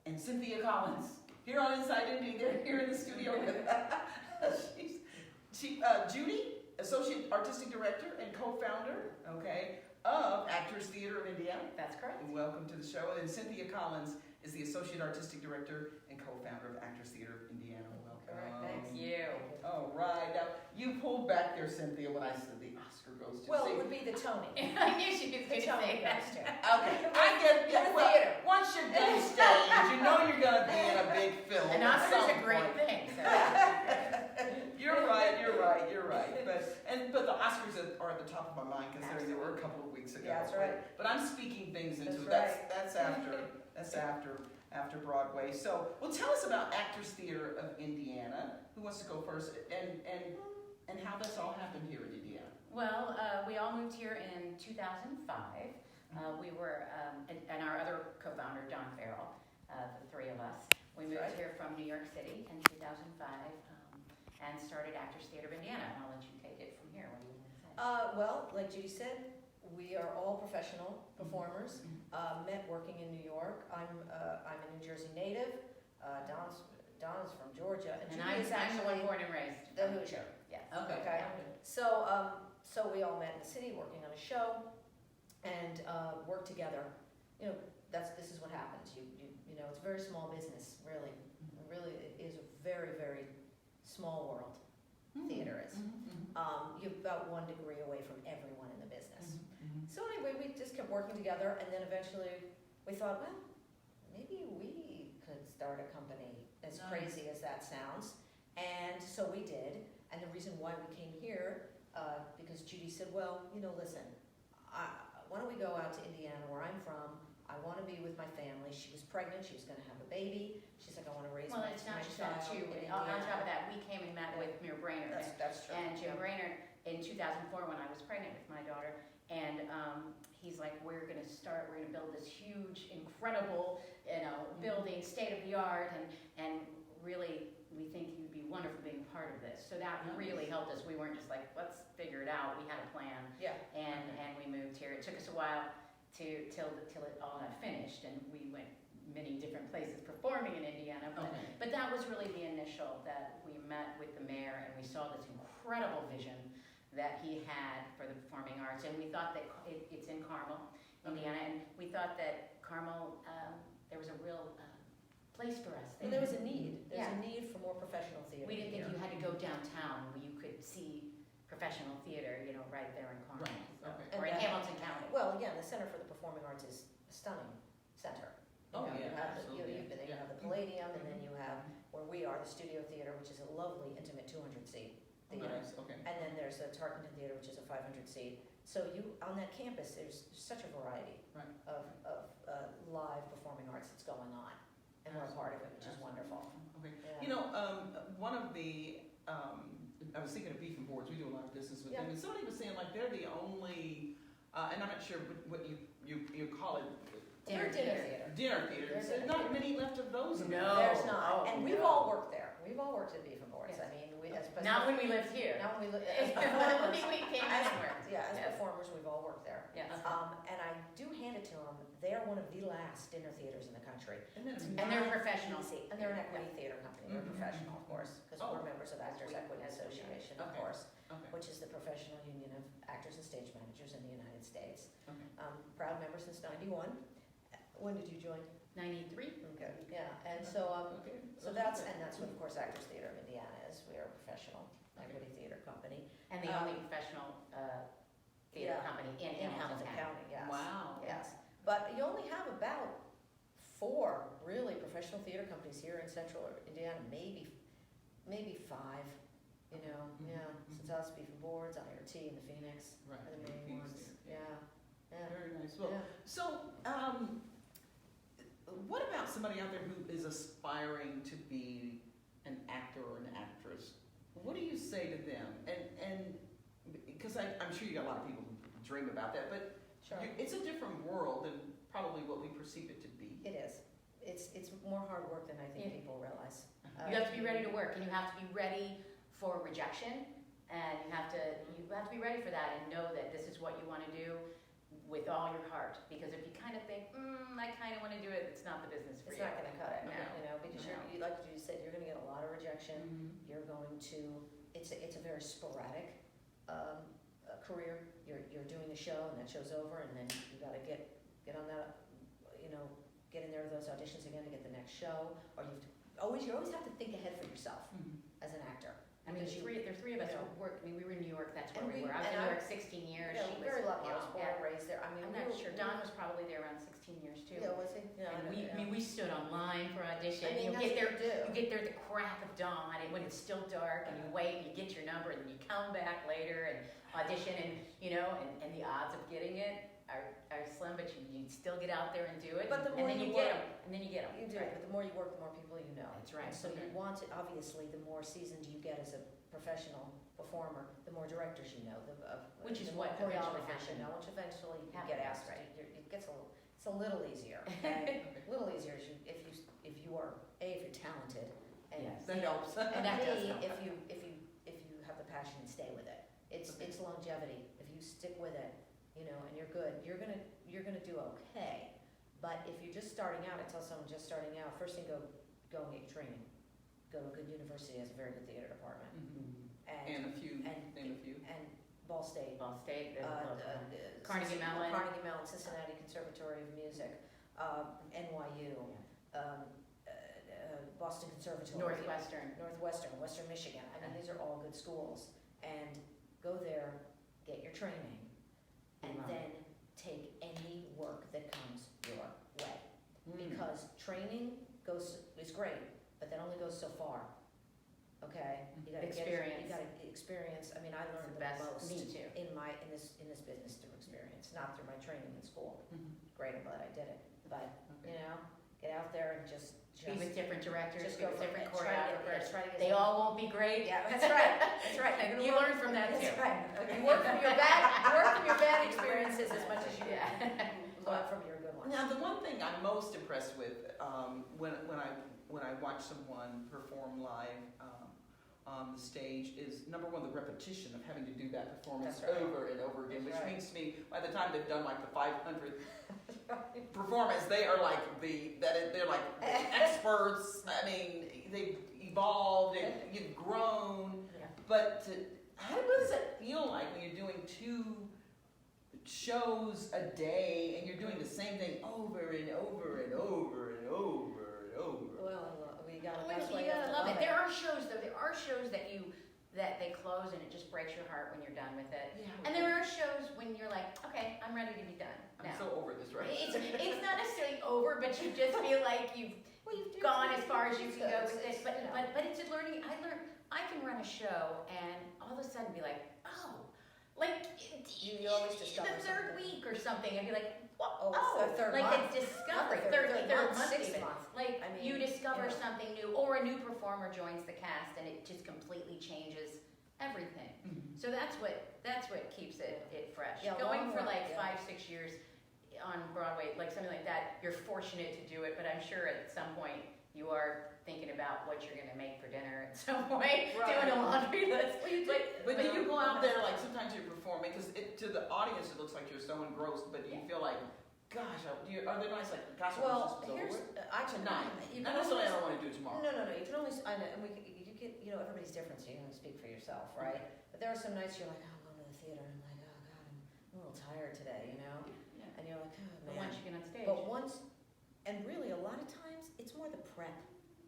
and Cynthia Collins here on Inside Indy. They're here in the studio with Judy, Associate Artistic Director and co-founder, of Actors Theater of Indiana. That's correct. Welcome to the show. And Cynthia Collins is the Associate Artistic Director and co-founder of Actors Theater of Indiana. Welcome. Correct. Thank you. All right. Now, you pulled back there, Cynthia, when I said the Oscar goes to. Well, it would be the Tony. I knew she was going to say that. Okay. I get theater. Once you're done stage, you know you're going to be in a big film. An Oscar's a great thing. So. You're right. But the Oscars are at the top of my mind, considering they were a couple of weeks ago. Yeah, that's right. But I'm speaking things into That's it. That's after Broadway. So, well, tell us about Actors Theater of Indiana. Who wants to go first? And how this all happened here in Indiana. Well, we all moved here in 2005. We were, and our other co-founder, Don Farrell, the three of us, we moved here from New York City in 2005 and started Actors Theater of Indiana. And I'll let you take it from here. What do you want to say? Well, like Judy said, we are all professional performers. Met working in New York. I'm a New Jersey native. Don's from Georgia, and Judy is I'm the one actually born and raised. the Hoosier. Yes. Okay. So we all met in the city working on a show, and worked together. This is what happens. You know, it's a very small business, really. It is a very, very small world. Theater is. You're about 1 degree away from everyone in the business. So anyway, we just kept working together, and then eventually we thought, well, maybe we could start a company, as crazy as that sounds. And so we did. And the reason why we came here, because Judy said, well, listen, why don't we go out to Indiana, where I'm from? I want to be with my family. She was pregnant. She was going to have a baby. She's like, I want to raise my child. Well, it's not just that, too. On top of that, we came and met with Mayor Brainerd. That's true. And Jim Brainerd, in 2004, when I was pregnant with my daughter, and he's like, we're going to build this huge, incredible, building, state-of-the-art, and really, we think you'd be wonderful being part of this. So that really helped us. We weren't just like, let's figure it out. We had a plan. Yeah. And we moved here. It took us a while till it all got finished, and we went many different places performing in Indiana. But that was really the initial, that we met with the mayor, and we saw this incredible vision that he had for the performing arts. And we thought that it's in Carmel, Indiana, and we thought that Carmel, there was a real place for us there. Well, there was a need. There's a need for more professional theater. We didn't think you had to go downtown where you could see professional theater, right there in Carmel. Right. Or in Hamilton County. Well, again, the Center for the Performing Arts is a stunning center. You have absolutely. You have the Palladium, and then you have, where we are, the Studio Theater, which is a lovely, intimate 200-seat theater. Nice. Okay. And then there's the Tarkington Theater, which is a 500-seat. So on that campus, there's such a variety of live performing arts that's going on. And we're a part of it, which is wonderful. Okay. Yeah. One of the, I was thinking of Beef and Boards. We do a lot of business with them. And somebody was saying, like, they're the only, and I'm not sure what you call it. Dinner theater. Dinner theater. There's not many left of those. No. There's not. And we've all worked there. We've all worked at Beef and Boards. Yes. I mean, Not when we lived here. Not when we lived As performers. we came and worked. Yeah, as performers, we've all worked there. Yes. And I do hand it to them. They're one of the last dinner theaters in the country. And they're professional. Easy. And they're an equity theater company. They're professional, of course, because we're members of Actors Equity Association, of course, which is the professional union of actors and stage managers in the United States. Proud member since '91. When did you join? 93. Okay. Yeah, and so that's what, of course, Actors Theater of Indiana is. We are a professional equity theater company. And the only professional theater company in Hamilton County. Yes. Wow. Yes. But you only have about 4 really professional theater companies here in central Indiana, maybe 5, since us, Beef and Boards, IRT, and the Phoenix are the main ones. Yeah. Very nice. Well, so, what about somebody out there who is aspiring to be an actor or an actress? What do you say to them? And because I'm sure you got a lot of people who dream about that, but it's a different world than probably what we perceive it to be. It is. It's more hard work than I think people realize. You have to be ready to work, and you have to be ready for rejection, and you have to be ready for that and know that this is what you want to do with all your heart. Because if you kind of think, I kind of want to do it, it's not the business for you. It's not going to cut it. connection. You're going to, it's a very sporadic career. You're doing a show and that show's over, and then you gotta get on that, get in there to those auditions again to get the next show, or you always have to think ahead for yourself as an actor. I mean, there's three of us who worked. I mean, we were in New York. That's where we were. I was in New York 16 years. Yeah, She very was lucky. I was born and raised there. I mean, I'm not sure. Don was probably there around 16 years too. Yeah, was he? Yeah, And we stood online for audition. I mean, You get there at the crack of dawn, and when it's still dark, and you wait, and you get your number, and then you come back later and audition, and and the odds of getting it are slim, but you still get out there and do it. But the more and then you get work, them, and then you get them. You do, but the more you work, the more people you know. That's right. And so you want to, obviously, the more seasoned you get as a professional performer, the more directors you know, Which is the more what eventually choreographers you happened. know, which eventually you Happened, get asked. right. It gets it's a little easier. Okay? A little easier if you are if you're talented, and Yes. That helps. and that does B, help. if you have the passion and stay with it. It's longevity. If you stick with it, and you're good, you're gonna do okay. But if you're just starting out, I tell someone just starting out, first thing, go and get your training. Go to a good university, has a very good theater department. And a few. And Ball State. Carnegie Mellon. Carnegie Mellon, Cincinnati Conservatory of Music, NYU, Boston Conservatory. Northwestern, Western Michigan. I mean, these are all good schools. And go there, get your training, and then take any work that comes your way. Because training is great, but that only goes so far. Okay? You gotta Experience. You gotta experience. I mean, I learned the most Me too. in this business through experience, not through my training in school. Great, I'm glad I did it. But get out there and just Be with different directors, just be go with for different it. Try to choreographers. get They some- all won't be great. Yeah, that's right. That's right. You're gonna You learn from that too. That's right. You work from your bad experiences as much as you learn from your good ones. Now, the one thing I'm most impressed with when I watch someone perform live on the stage is, number one, the repetition of having to do that performance That's right. over and over again, That's which right. means to me, by the time they've done like the 500th performance, they are like they're like the experts. I mean, they've evolved, you've grown. Yeah. But how does it feel like when you're doing 2 shows a day and you're doing the same thing over and over and over and over and over? Well, that's why You gotta love it. it. There are shows that they close and it just breaks your heart when you're done with it. Yeah, And there are shows when you're like, okay, I'm ready to be done I'm now. so over this, right? It's not necessarily over, but you just feel like you've gone as far as you can go with this. But it's a learning. I can run a show and all of a sudden be like, oh, like You always discover the third something. week or something, and be like, Oh, it's the third like month. a discovery, Not the third month sixth even. month. Like I mean, you discover yeah. something new, or a new performer joins the cast, and it just completely changes everything. So that's what keeps it fresh. Yeah, Going for long like run, 5-6 years on Broadway, like something like that, you're fortunate to do it. But I'm sure at some point you are thinking about what you're going to make for dinner at some point, doing a laundry list. But do you go out there, like sometimes you're performing, because to the audience it looks like you're so engrossed, but you feel like, gosh, are they nice, like, gosh, I wish this was over with? Tonight. Not necessarily I don't want to do it tomorrow. No. You can only. I know, and you get. Everybody's different, so you can only speak for yourself, right? But there are some nights you're like, oh, I'm going to the theater, and I'm like, oh God, I'm a little tired today, Yeah. And you're like, oh But man. once you get on stage, And really, a lot of times, it's more the prep,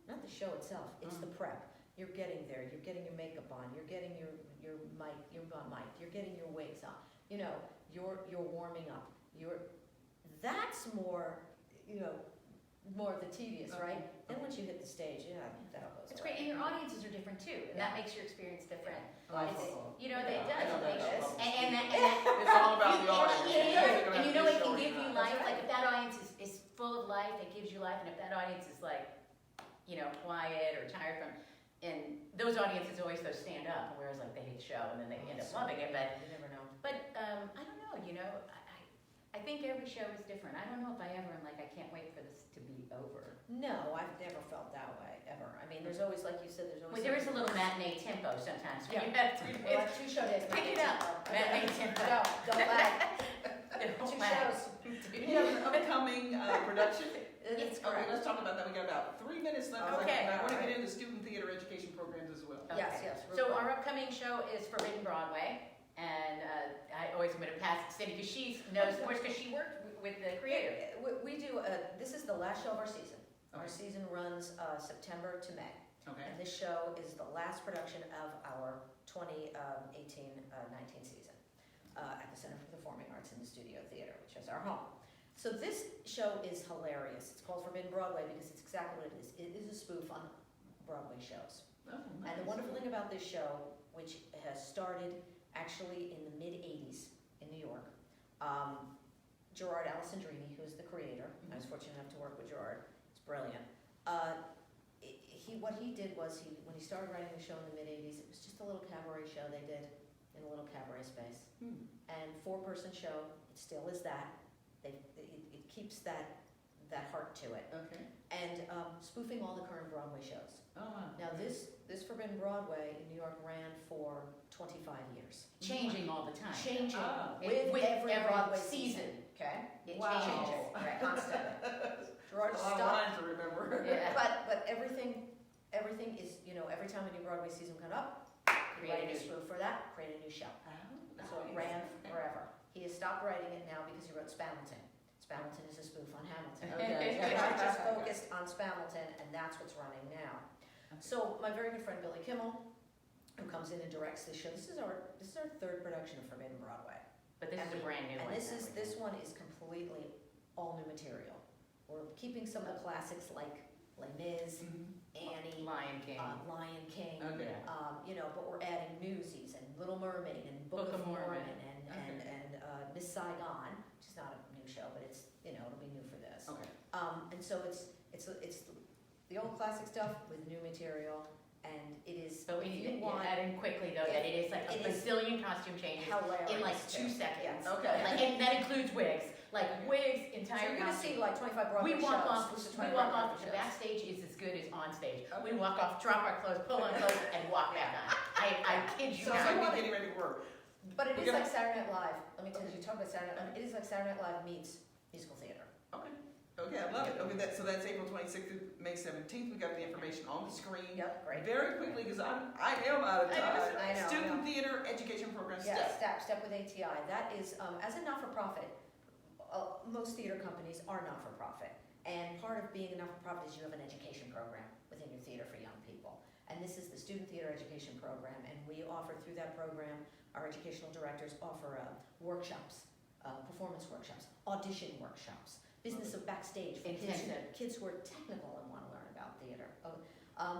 not the show itself. It's the prep. You're getting there. You're getting your makeup on. You're getting your mic. You're getting your wigs on. You're warming up. That's more. More of the tedious, right? Then once you hit the stage, that'll go. it's great, and your audiences are different too, and that makes your experience different. It Yeah, does. I know It that's makes, awesome. and It's all about the audience. and you know it can give you That's life. right. Like if that audience is full of life, it gives you life, and if that audience is like, quiet or tired from, and those audiences always stand up, whereas like they hate the show and then they end up loving it. But You never know. I don't know. I think every show is different. I don't know if I ever am like, I can't wait for this to be over. No, I've never felt that way ever. I mean, there's always, like you said, there's always. Well, there is a little matinee tempo sometimes. When Yeah. you have 3 days. Well, 2 show days. Pick it up. Matinee tempo. No, don't lag. Don't 2 lag. shows. We have an upcoming production. It's Okay, correct. let's talk about that. We got about 3 minutes left. Okay. I want to get into student theater education program our upcoming show is Forbidden Broadway, and I always am going to pass it to Cindy because she knows more because she worked with the creator. We do, this is the last show of our season. Our Okay. season runs September to May. Okay. And this show is the last production of our 2018-19 season at the Center for Performing Arts in the Studio Theater, which is our home. So this show is hilarious. It's called Forbidden Broadway because it's exactly what it is. It is a spoof on Broadway shows. Oh, nice. And the wonderful thing about this show, which has started actually in the mid-'80s in New York, Gerard Alessandrini, who is the creator, I was fortunate enough to work with Gerard, it's brilliant. What he did was, when he started writing the show in the mid-'80s, it was just a little cabaret show they did in a little cabaret space. And 4-person show, it still is that. It keeps that heart to it. Okay. And spoofing all the current Broadway shows. Oh, wow. Now this Forbidden Broadway in New York ran for 25 years. Changing all the time. Changing Oh. with every Broadway season. Okay? It Wow. changes, right, constantly. Gerard That's a lot of stopped, lines to remember. Yeah. but everything is, every time a new Broadway season comes up, Create a write a new- spoof for that, create a new show. Oh, So it nice. ran forever. He has stopped writing it now because he wrote Spamilton. Spamilton is a spoof on Hamilton. Okay. Gerard just focused on Spamilton, and that's what's running now. So my very good friend Billy Kimmel, who comes in and directs this show, this is our third production of Forbidden Broadway. But this is a brand new And one. this one is completely all new material. We're keeping some of the classics like Les Mis, Annie, Lion King. Lion King, Okay. but we're adding Newsies and Little Mermaid and Book of Mormon and Miss Saigon, which is not a new show, but it's it'll be new for this. Okay. And so it's the old classic stuff with new material, and it is. So we if need you to want add in quickly though that it is like a It is bazillion costume changes hilarious in like 2 too. seconds. Yes. Okay. Like, and that includes wigs. Like wigs, So entire you're gonna costume. see like 25 Broadway We walk shows. off. This is We 25 walk Broadway off. The shows. backstage is as good as on stage. Okay. We walk off, drop our clothes, pull on clothes, and walk back on. I kid you Sounds not. like wanna- me getting ready to work. But it We're is gonna- like Saturday Night Live. Let me tell you, talk about Saturday Night Live. It is like Saturday Night Live meets musical theater. Okay. Okay, I love it. Okay, so that's April 26th to May 17th. We got the information on the screen. Yep, great. Very quickly, because I am out of time. I know. Student Theater Education Program Yes, STEP. step with ATI. That is, as a not-for-profit, most theater companies are not-for-profit. And part of being a not-for-profit is you have an education program within your theater for young people. And this is the Student Theater Education Program, and we offer through that program, our educational directors offer workshops, performance workshops, audition workshops, business of backstage for Intensive. kids who are technical and want to learn about theater.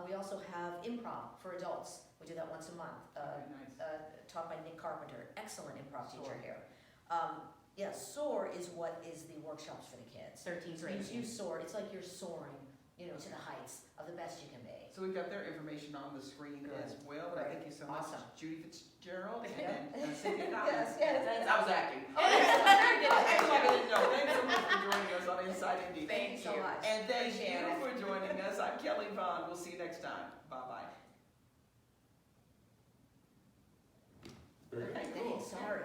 We also have improv for adults. We do that once a month. Okay, nice. Taught by Nick Carpenter, excellent improv teacher SOAR. here. SOAR is what is the workshops for the kids. 13th grade. You soar, it's like you're soaring, to the heights of the best you can be. So we've got their information on the screen Good. as well. But Great. thank you so much, Awesome. Judy Fitzgerald Yeah. and Cynthia Collins. Yes. I was acting. Very good. Thanks so much for joining us on Inside Indy. Thank you so much. And thank Appreciate you it. for joining us. I'm Kelly Vaughn. We'll see you next time. Bye-bye. Dang, sorry.